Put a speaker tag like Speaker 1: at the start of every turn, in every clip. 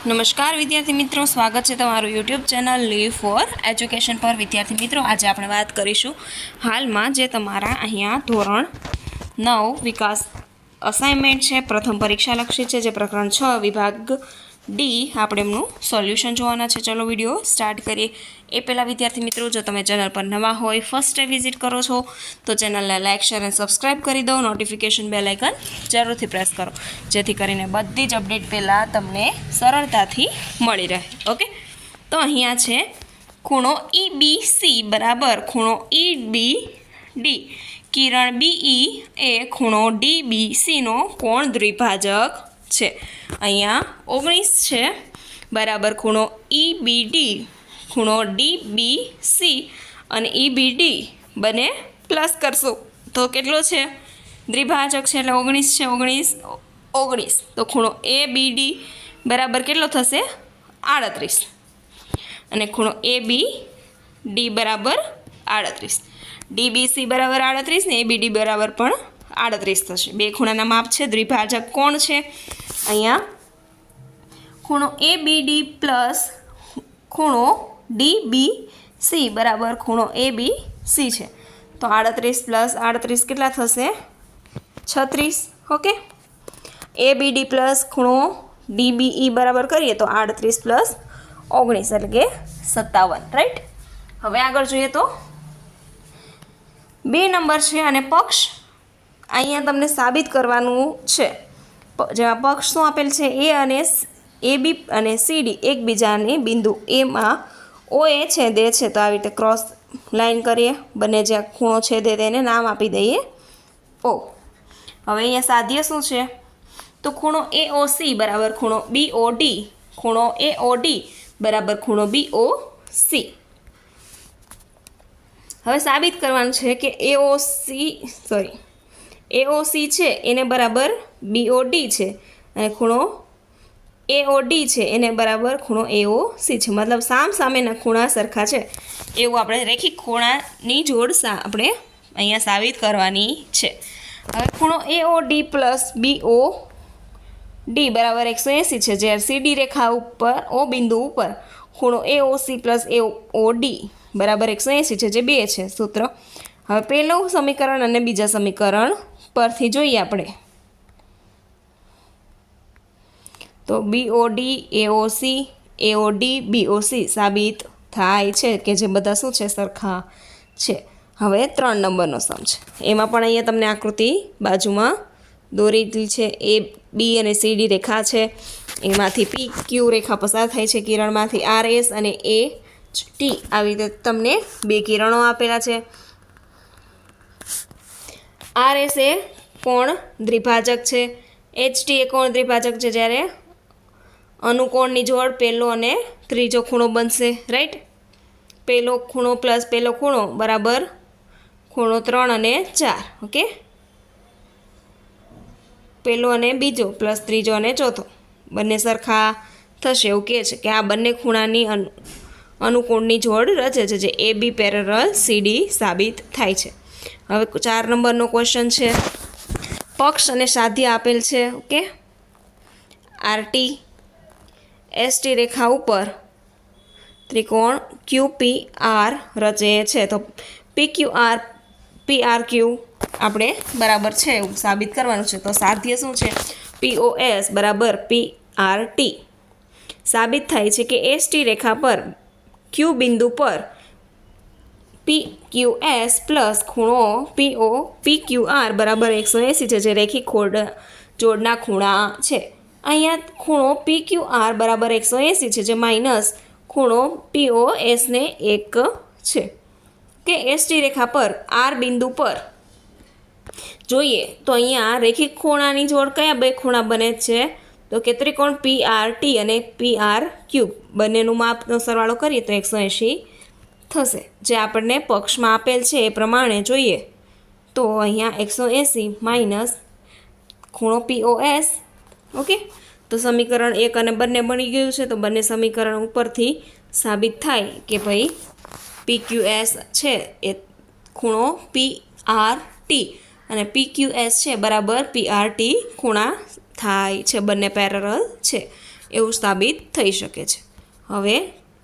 Speaker 1: નમસ્કાર વિદ્યાર્થી મિત્રો, સ્વાગત છે તમારું YouTube channel live for education પર. વિદ્યાર્થી મિત્રો, આજે આપણે વાત કરીશું હાલમાં જે તમારા અહીંયા ધોરણ 9 વિકાસ અસાઇનમેન્ટ છે, પ્રથમ પરીક્ષાલક્ષી છે, જે પ્રકરણ 6 વિભાગ ડી, આપણે એમનું સોલ્યુશન જોવાના છે. ચલો વિડીયો સ્ટાર્ટ કરીએ. એ પહેલાં વિદ્યાર્થી મિત્રો, જો તમે ચેનલ પર નવા હોય, ફર્સ્ટ ટાઈમ વિઝિટ કરો છો, તો ચેનલને લાઇક, શેર અને સબસ્ક્રાઈબ કરી દો. નોટિફિકેશન બેલ આઇકન જરૂરથી પ્રેસ કરો, જેથી કરીને બધી જ અપડેટ પહેલાં તમને સરળતાથી મળી રહે. ઓકે, તો અહીંયા છે ખૂણો EBC બરાબર ખૂણો EBD. કિરણ BE એ ખૂણો DBCનો કોણ દ્વિભાજક છે. અહીંયા 19 છે બરાબર ખૂણો EBD, ખૂણો DBC અને EBD બંને પ્લસ કરશું તો કેટલો છે? દ્વિભાજક છે એટલે 19 છે. 19 તો ખૂણો ABD બરાબર કેટલો થશે? 38. અને ખૂણો ABD બરાબર 38. DBC બરાબર 38 ને ABD બરાબર પણ 38 થશે. બે ખૂણાના માપ છે. દ્વિભાજક કોણ છે? અહીંયા ખૂણો ABD પ્લસ ખૂણો DBC બરાબર ખૂણો ABC છે. તો 38 પ્લસ 38 કેટલા થશે? 36. ઓકે, ABD પ્લસ ખૂણો DBE બરાબર કરીએ તો 38 પ્લસ 19 એટલે કે 57. રાઈટ. હવે આગળ જોઈએ તો 2 નંબર છે અને પક્ષ અહીંયા તમને સાબિત કરવાનું છે. જેમાં પક્ષ શું આપેલ છે? A અને AB અને CD એકબીજાને બિંદુ એમાં OA છેદે છે. તો આવી રીતે ક્રોસ લાઈન કરીએ, બંને જ્યાં ખૂણો છેદે તેને નામ આપી દઈએ O. હવે અહીંયા સાધ્ય શું છે? તો ખૂણો AOC બરાબર ખૂણો BOD, ખૂણો AOD બરાબર ખૂણો BOC. હવે સાબિત કરવાનું છે કે AOC છે એને બરાબર BOD છે અને ખૂણો AOD છે એને બરાબર ખૂણો AOC છે. મતલબ સામેના ખૂણા સરખા છે એવું આપણે રેખિક ખૂણાની જોડ આપણે અહીંયા સાબિત કરવાની છે. હવે ખૂણો AOD પ્લસ BOD બરાબર 180 છે. જ્યારે CD રેખા ઉપર O બિંદુ ઉપર ખૂણો AOC પ્લસ AOD બરાબર 180 છે, જે 2 છે સૂત્ર. હવે પહેલું સમીકરણ અને બીજા સમીકરણ પરથી જોઈએ આપણે. તો BOD AOC AOD BOC સાબિત થાય છે કે જે બધા શું છે? સરખા છે. હવે 3 નંબરનો સમ છે. એમાં પણ અહીંયા તમને આકૃતિ બાજુમાં દોરેલી છે. AB અને CD રેખા છે, એમાંથી PQ રેખા પસાર થાય છે કિરણમાંથી. RS અને HT આવી રીતે તમને 2 કિરણો આપેલા છે. RS એ કોણ દ્વિભાજક છે, HT એ કોણ દ્વિભાજક છે. જ્યારે અનુકોણની જોડ પહેલો અને ત્રીજો ખૂણો બનશે. રાઈટ. પહેલો ખૂણો પ્લસ પહેલો ખૂણો બરાબર ખૂણો 3 અને 4. ઓકે, પહેલો અને બીજો પ્લસ ત્રીજો અને ચોથો બંને સરખા થશે એવું કહે છે કે આ બંને ખૂણાની અનુકોણની જોડ રચે છે, જે AB પેરેલલ CD સાબિત થાય છે. હવે 4 નંબરનો ક્વેશ્ચન છે. પક્ષ અને સાધ્ય આપેલ છે. ઓકે, RT ST રેખા ઉપર ત્રિકોણ QPR રચે છે. તો PQR PRQ આપણે બરાબર છે એવું સાબિત કરવાનું છે. તો સાધ્ય શું છે? POS બરાબર PRT. સાબિત થાય છે કે ST રેખા પર Q બિંદુ પર PQS પ્લસ ખૂણો PQR બરાબર 180 છે, જે રેખિક જોડના ખૂણા છે. અહીંયા ખૂણો PQR બરાબર 180 છે, જે માઇનસ ખૂણો POS ને 1 છે. કે ST રેખા પર R બિંદુ પર જોઈએ તો અહીંયા રેખિક ખૂણાની જોડ કયા 2 ખૂણા બને છે? તો કે ત્રિકોણ PRT અને PRQ બંનેનું માપનો સરવાળો કરીએ તો 180 થશે. જે આપણને પક્ષમાં આપેલ છે એ પ્રમાણે જોઈએ તો અહીંયા 180 માઇનસ ખૂણો POS. ઓકે, તો સમીકરણ 1 અને બંને બની ગયું છે. તો બંને સમીકરણ ઉપરથી સાબિત થાય કે ભાઈ PQS છે એ ખૂણો PRT અને PQS છે બરાબર PRT ખૂણા થાય છે, બંને પેરેલલ છે. એવું સાબિત થઈ શકે છે. હવે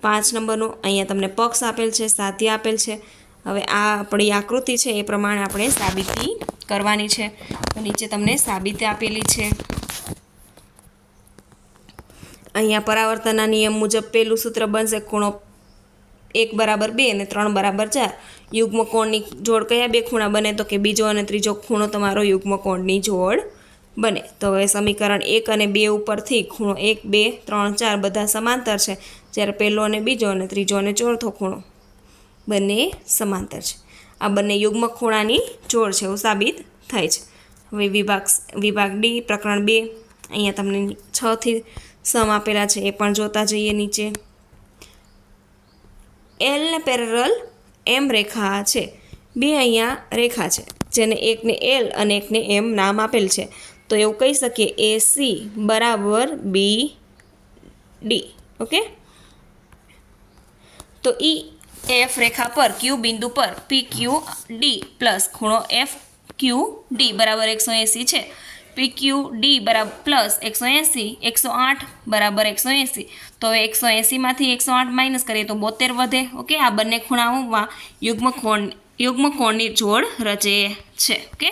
Speaker 1: 5 નંબરનું અહીંયા તમને પક્ષ આપેલ છે, સાધ્ય આપેલ છે. હવે આ આપણી આકૃતિ છે એ પ્રમાણે આપણે સાબિતી કરવાની છે. તો નીચે તમને સાબિતી આપેલી છે. અહીંયા પરાવર્તનના નિયમ મુજબ પહેલું સૂત્ર બનશે ખૂણો 1 બરાબર 2 અને 3 બરાબર 4. યુગ્મ કોણની જોડ કયા બે ખૂણા બને? તો કે બીજો અને ત્રીજો ખૂણો તમારો યુગ્મ કોણની જોડ બને. તો હવે સમીકરણ 1 અને 2 ઉપરથી ખૂણો 1, 2, 3, 4 બધા સમાંતર છે, જ્યારે પહેલો અને બીજો અને ત્રીજો અને ચોથો ખૂણો બંને સમાંતર છે. આ બંને યુગ્મ ખૂણાની જોડ છે એવું સાબિત થાય છે. હવે વિભાગ ડી પ્રકરણ 2 અહીંયા તમને 6 થી સમ આપેલા છે, એ પણ જોતા જઈએ. નીચે એલ ને પેરેલલ એમ રેખા છે. બે અહીંયા રેખા છે જેને એકને એલ અને એકને એમ નામ આપેલ છે. તો એવું કહી શકીએ AC બરાબર BD. ઓકે, તો EF રેખા પર Q બિંદુ પર PQD પ્લસ ખૂણો FQD બરાબર 180 છે. PQD બરાબર પ્લસ 180, 108 બરાબર 180. તો હવે 180 માંથી 108 માઇનસ કરીએ તો 72 વધે. ઓકે, આ બંને ખૂણાઓમાં યુગ્મ કોણની જોડ રચે છે. ઓકે,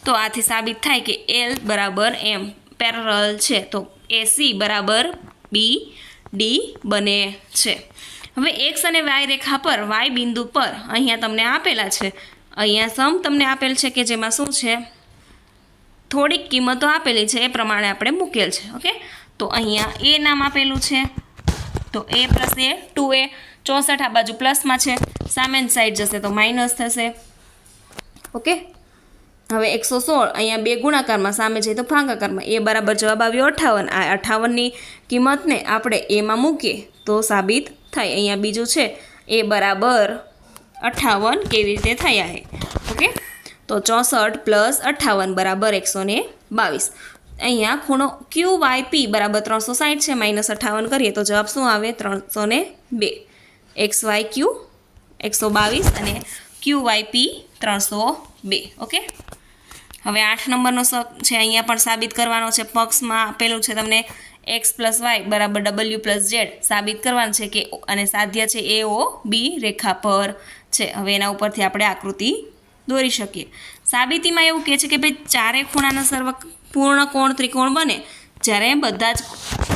Speaker 1: તો આથી સાબિત થાય કે L બરાબર M પેરેલલ છે, તો AC બરાબર BD બને છે. હવે X અને Y રેખા પર Y બિંદુ પર અહીંયા તમને આપેલા છે, અહીંયા સમ તમને આપેલ છે કે જેમાં શું છે, થોડીક કિંમતો આપેલી છે, એ પ્રમાણે આપણે મૂકેલ છે. ઓકે, તો અહીંયા A નામ આપેલું છે, તો A પ્લસ A 2A. 64 આ બાજુ પ્લસમાં છે, સામેની સાઈડ જશે તો માઇનસ થશે. ઓકે, હવે 116 અહીંયા બે ગુણાકારમાં, સામે જઈએ તો ભાગાકારમાં. એ બરાબર જવાબ આવ્યો 58. આ 58ની કિંમતને આપણે એમાં મૂકીએ તો સાબિત થાય. અહીંયા બીજું છે એ બરાબર 58 કેવી રીતે થયા છે. ઓકે, તો 64 પ્લસ 58 બરાબર 122. અહીંયા ખૂણો QYP બરાબર 360 છે, માઇનસ 58 કરીએ તો જવાબ શું આવે? 302. XYQ 122 અને QYP 302. ઓકે, હવે 8 નંબરનો છે, અહીંયા પણ સાબિત કરવાનો છે. પક્ષમાં આપેલું છે તમને x પ્લસ વાય બરાબર W પ્લસ Z સાબિત કરવાનું છે કે, અને સાધ્ય છે AOB રેખા પર છે. હવે એના ઉપરથી આપણે આકૃતિ દોરી શકીએ. સાબિતીમાં એવું કહે છે કે ભાઈ ચારે ખૂણાના પૂર્ણ કોણ ત્રિકોણ બને જ્યારે બધા જ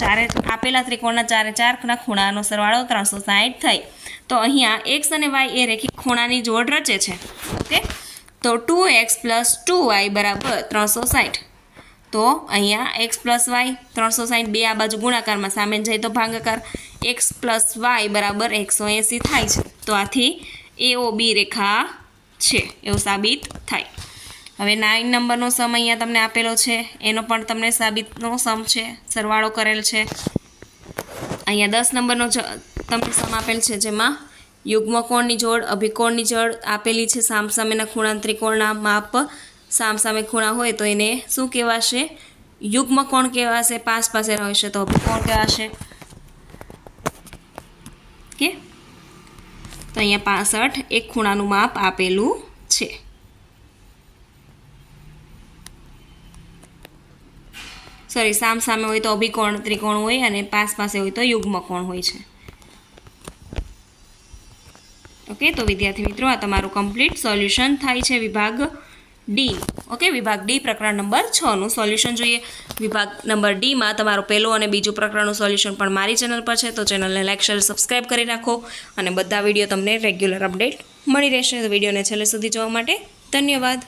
Speaker 1: ચારે આપેલા ત્રિકોણના ચારના ખૂણાનો સરવાળો 360 થાય. તો અહીંયા x અને y એ રેખિક ખૂણાની જોડ રચે છે. ઓકે, તો 2x પ્લસ 2y બરાબર 360. તો અહીંયા x પ્લસ y 360, બે આ બાજુ ગુણાકારમાં, સામે જાય તો ભાગાકાર. x પ્લસ y બરાબર 180 થાય છે. તો આથી AOB રેખા છે એવું સાબિત થાય. હવે 9 નંબરનો સમ અહીંયા તમને આપેલો છે, એનો પણ તમને સાબિતનો સમ છે, સરવાળો કરેલ છે. અહીંયા 10 નંબરનો તમને સમ આપેલ છે, જેમાં યુગ્મ કોણની જોડ, અભિકોણની જોડ આપેલી છે. સામસામેના ખૂણા ત્રિકોણના માપ સામસામે ખૂણા હોય તો એને શું કહેવાશે? યુગ્મ કોણ કહેવાશે. પાસે રહેશે તો અભિકોણ કહેવાશે. ઓકે, તો અહીંયા 65 એક ખૂણાનું માપ આપેલું છે. સોરી, સામે હોય તો અભિકોણ ત્રિકોણ હોય અને પાસે હોય તો યુગ્મ કોણ હોય છે. ઓકે, તો વિદ્યાર્થી મિત્રો આ તમારું કમ્પ્લીટ સોલ્યુશન થાય છે વિભાગ ડી. ઓકે, વિભાગ ડી પ્રકરણ નંબર 6નું સોલ્યુશન જોઈએ. વિભાગ નંબર ડીમાં તમારું પહેલું અને બીજું પ્રકરણનું સોલ્યુશન પણ મારી ચેનલ પર છે, તો ચેનલને લાઈક, શેર, સબસ્ક્રાઈબ કરી રાખો અને બધા વિડીયો તમને રેગ્યુલર અપડેટ મળી રહેશે. તો વિડીયોને છેલ્લે સુધી જોવા માટે ધન્યવાદ.